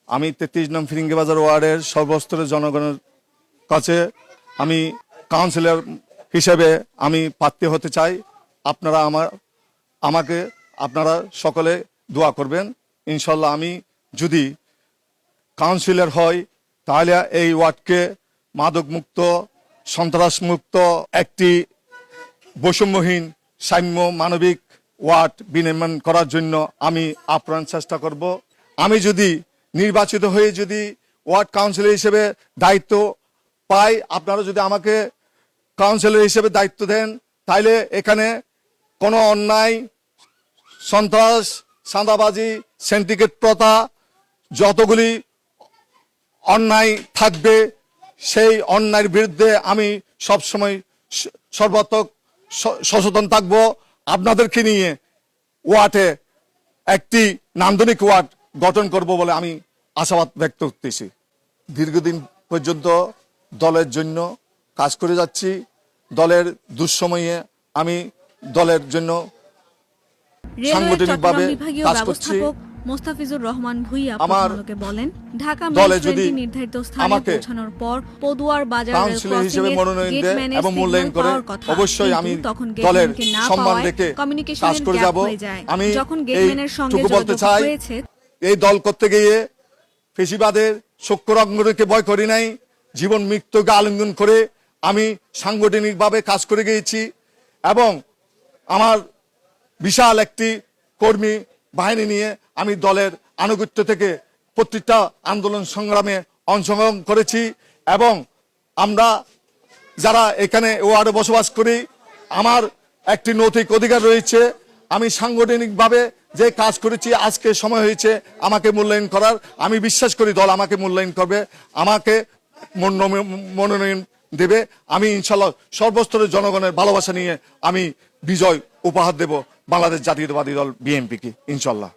আমি 33 নং ফিরিঙ্গিবাজার ওয়ার্ডের সর্বস্তরের জনগণের কাছে আমি কাউন্সিলর হিসেবে আমি প্রার্থী হতে চাই। আপনারা আমাকে আপনারা সকলে দোয়া করবেন। ইনশাল্লাহ আমি যদি কাউন্সিলর হই তাহলে এই ওয়ার্ডকে মাদকমুক্ত, সন্ত্রাসমুক্ত একটি বৈষম্যহীন, সাম্য, মানবিক ওয়ার্ড বিনির্মাণ করার জন্য আমি আপ্রাণ চেষ্টা করব। আমি যদি নির্বাচিত হয়ে যদি ওয়ার্ড কাউন্সিলর হিসেবে দায়িত্ব পাই, আপনারা যদি আমাকে কাউন্সিলর হিসেবে দায়িত্ব দেন, তাইলে এখানে কোনো অন্যায়, সন্ত্রাস, চাঁদাবাজি, সিন্ডিকেট প্রথা যতগুলি অন্যায় থাকবে, সেই অন্যায়ের বিরুদ্ধে আমি সবসময় সর্বাত্মক সচেতন থাকব। আপনাদেরকে নিয়ে ওয়ার্ডে একটি নান্দনিক ওয়ার্ড গঠন করব বলে আমি আশাবাদ ব্যক্ত করতেছি। দীর্ঘদিন পর্যন্ত দলের জন্য কাজ করে যাচ্ছি। দলের দুঃসময়ে আমি দলের জন্য সাংগঠনিকভাবে কাজ করছি। মোস্তাফিজুর রহমান ভুইয়া আমার বলেন, ঢাকা দলে যদি নির্ধারিত স্থানে আমাকে পৌঁছানোর পর পদুয়ার বাজার কাউন্সিলর হিসেবে মনোনয়ন দেয় এবং মূল্যায়ন করে, অবশ্যই আমি দলের সম্মান রেখে কাজ করে যাব। আমি এইটুকু বলতে চাই, এই দল করতে গিয়ে ফেসিবাদের চক্রাঙ্গকে ভয় করি নাই, জীবন মৃত্যুকে আলিঙ্গন করে আমি সাংগঠনিকভাবে কাজ করে গিয়েছি এবং আমার বিশাল একটি কর্মী বাহিনী নিয়ে আমি দলের আনুগত্য থেকে প্রত্যেকটা আন্দোলন সংগ্রামে অংশগ্রহণ করেছি এবং আমরা যারা এখানে ওয়ার্ডে বসবাস করি, আমার একটি নৈতিক অধিকার রয়েছে। আমি সাংগঠনিকভাবে যে কাজ করেছি, আজকে সময় হয়েছে আমাকে মূল্যায়ন করার। আমি বিশ্বাস করি দল আমাকে মূল্যায়ন করবে, আমাকে মনোনয়ন দেবে। আমি ইনশাল্লাহ সর্বস্তরের জনগণের ভালোবাসা নিয়ে আমি বিজয় উপহার দেব বাংলাদেশ জাতীয়তাবাদী দল বিএনপিকে, ইনশাল্লাহ।